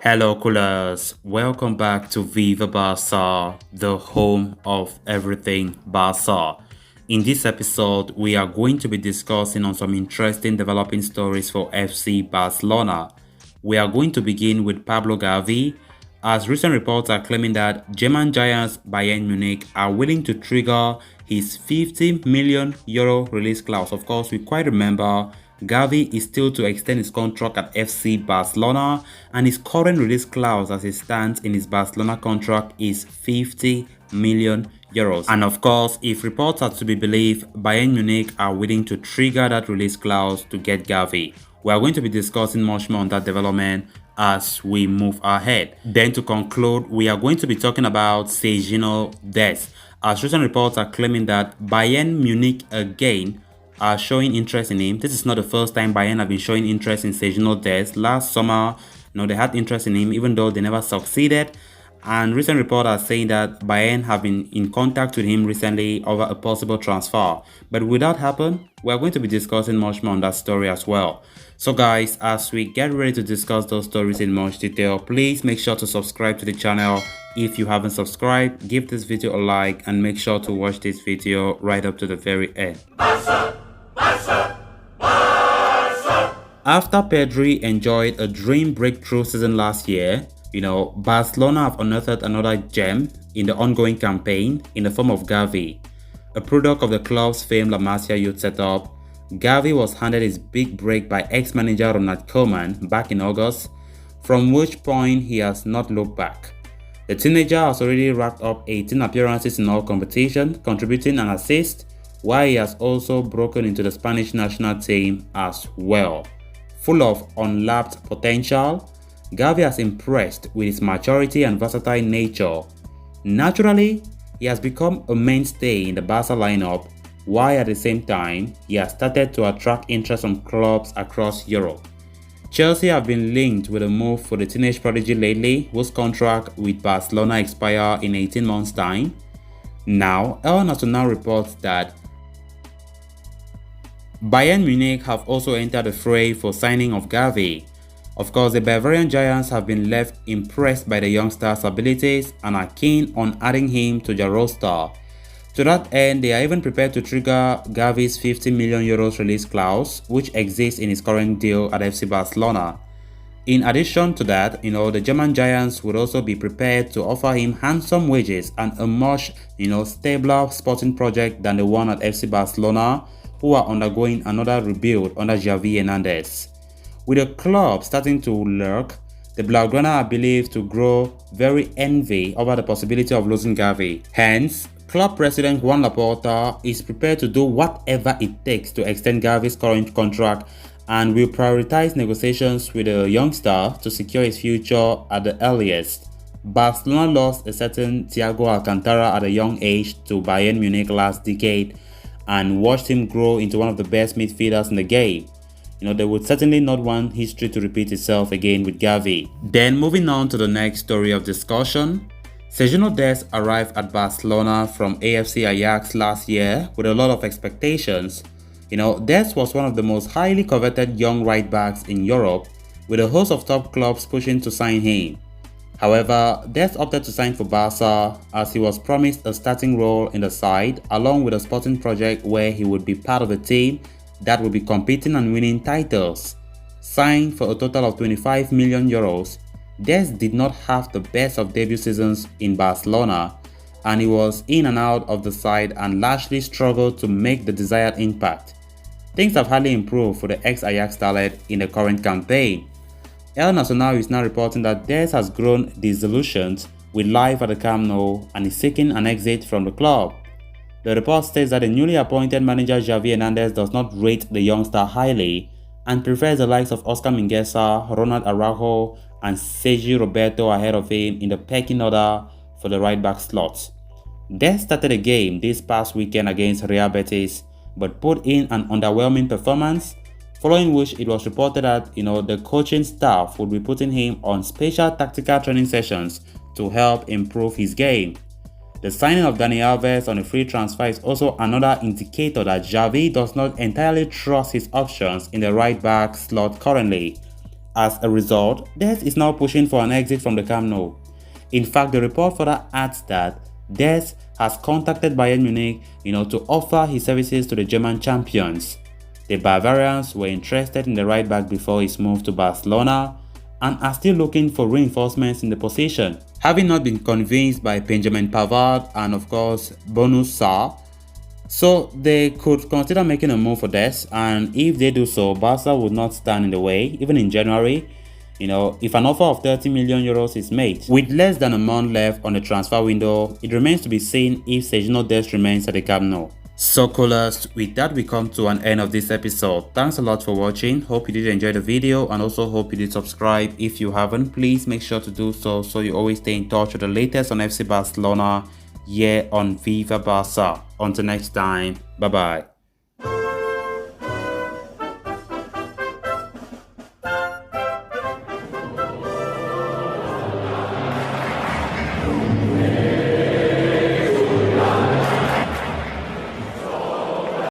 Hello, coolers. Welcome back to Viva Barça, the home of everything Barça. In this episode, we are going to be discussing on some interesting developing stories for FC Barcelona. We are going to begin with Pablo Gavi, as recent reports are claiming that German giants Bayern Munich are willing to trigger his 50 million euro release clause. Of course, we quite remember Gavi is still to extend his contract at FC Barcelona, and his current release clause as it stands in his Barcelona contract is 50 million euros. And of course, if reports are to be believed, Bayern Munich are willing to trigger that release clause to get Gavi. We are going to be discussing much more on that development as we move ahead. Then to conclude, we are going to be talking about Sergino Dest, as recent reports are claiming that Bayern Munich again are showing interest in him. This is not the first time Bayern have been showing interest in Sergino Dest. Last summer, they had interest in him even though they never succeeded. And recent reports are saying that Bayern have been in contact with him recently over a possible transfer. But will that happen? We are going to be discussing much more on that story as well. So guys, as we get ready to discuss those stories in much detail, please make sure to subscribe to the channel. If you haven't subscribed, give this video a like and make sure to watch this video right up to the very end. After Pedri enjoyed a dream breakthrough season last year, Barcelona have unearthed another gem in the ongoing campaign in the form of Gavi. A product of the club's famed La Masia youth setup, Gavi was handed his big break by ex-manager Ronald Koeman back in August, from which point he has not looked back. The teenager has already racked up 18 appearances in all competitions, contributing an assist, while he has also broken into the Spanish national team as well. Full of unlapped potential, Gavi has impressed with his maturity and versatile nature. Naturally, he has become a mainstay in the Barca lineup, while at the same time, he has started to attract interest from clubs across Europe. Chelsea have been linked with a move for the teenage prodigy lately, whose contract with Barcelona expires in 18 months' time. Now, El Nacional reports that Bayern Munich have also entered the fray for signing of Gavi. Of course, the Bavarian giants have been left impressed by the youngster's abilities and are keen on adding him to their roster. To that end, they are even prepared to trigger Gavi's 50 million euros release clause, which exists in his current deal at FC Barcelona. In addition to that, the German giants would also be prepared to offer him handsome wages and a much, stabler sporting project than the one at FC Barcelona, who are undergoing another rebuild under Xavi Hernandez. With the club starting to lurk, the Blaugrana are believed to grow very envy over the possibility of losing Gavi. Hence, club president Juan Laporta is prepared to do whatever it takes to extend Gavi's current contract and will prioritize negotiations with the youngster to secure his future at the earliest. Barcelona lost a certain Thiago Alcantara at a young age to Bayern Munich last decade and watched him grow into one of the best midfielders in the game. They would certainly not want history to repeat itself again with Gavi. Then moving on to the next story of discussion, Sergino Dest arrived at Barcelona from AFC Ajax last year with a lot of expectations. Dest was one of the most highly coveted young right backs in Europe, with a host of top clubs pushing to sign him. However, Dest opted to sign for Barca as he was promised a starting role in the side along with a sporting project where he would be part of a team that would be competing and winning titles. Signed for a total of 25 million euros, Dest did not have the best of debut seasons in Barcelona, and he was in and out of the side and largely struggled to make the desired impact. Things have hardly improved for the ex-Ajax talent in the current campaign. El Nacional is now reporting that Dest has grown disillusioned with life at the Camp Nou and is seeking an exit from the club. The report states that the newly appointed manager Xavi Hernandez does not rate the youngster highly and prefers the likes of Oscar Mingueza, Ronald Araujo, and Sergi Roberto ahead of him in the pecking order for the right-back slot. Dest started a game this past weekend against Real Betis, but put in an underwhelming performance, following which it was reported that the coaching staff would be putting him on special tactical training sessions to help improve his game. The signing of Dani Alves on a free transfer is also another indicator that Xavi does not entirely trust his options in the right back slot currently, As a result, Dest is now pushing for an exit from the Camp Nou. In fact, the report further adds that Dest has contacted Bayern Munich, to offer his services to the German champions. The Bavarians were interested in the right back before his move to Barcelona and are still looking for reinforcements in the position. Having not been convinced by Benjamin Pavard and of course Bonus Sarr, so they could consider making a move for Dest, and if they do so, Barca would not stand in the way, even in January, if an offer of 30 million euros is made. With less than a month left on the transfer window, it remains to be seen if Sergino Dest remains at the Camp Nou. So coolers, with that we come to an end of this episode. Thanks a lot for watching. Hope you did enjoy the video and also hope you did subscribe. If you haven't, please make sure to do so you always stay in touch with the latest on FC Barcelona here on Viva Barca. Until next time, bye bye.